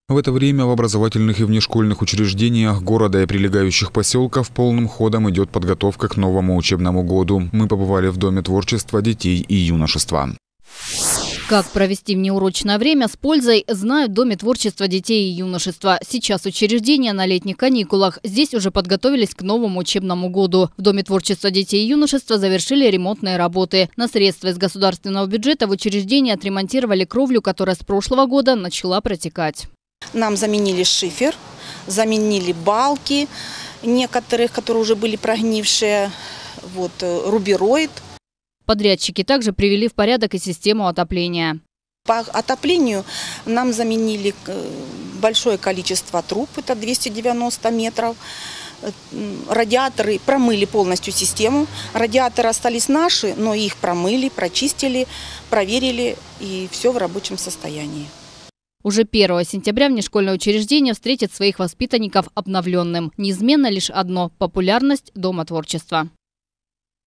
В это время в образовательных и внешкольных учреждениях города и прилегающих поселков полным ходом идет подготовка к новому учебному году. Мы побывали в Доме творчества детей и юношества. Как провести внеурочное время с пользой, знают в Доме творчества детей и юношества. Сейчас учреждения на летних каникулах. Здесь уже подготовились к новому учебному году. В Доме творчества детей и юношества завершили ремонтные работы. На средства из государственного бюджета в учреждении отремонтировали кровлю, которая с прошлого года начала протекать. Нам заменили шифер, заменили балки некоторых, которые уже были прогнившие, рубероид. Подрядчики также привели в порядок и систему отопления. По отоплению нам заменили большое количество труб, это 290 метров. Радиаторы промыли полностью систему. Радиаторы остались наши, но их промыли, прочистили, проверили, и все в рабочем состоянии. Уже 1 сентября внешкольное учреждение встретит своих воспитанников обновленным. Неизменно лишь одно – популярность Дома творчества.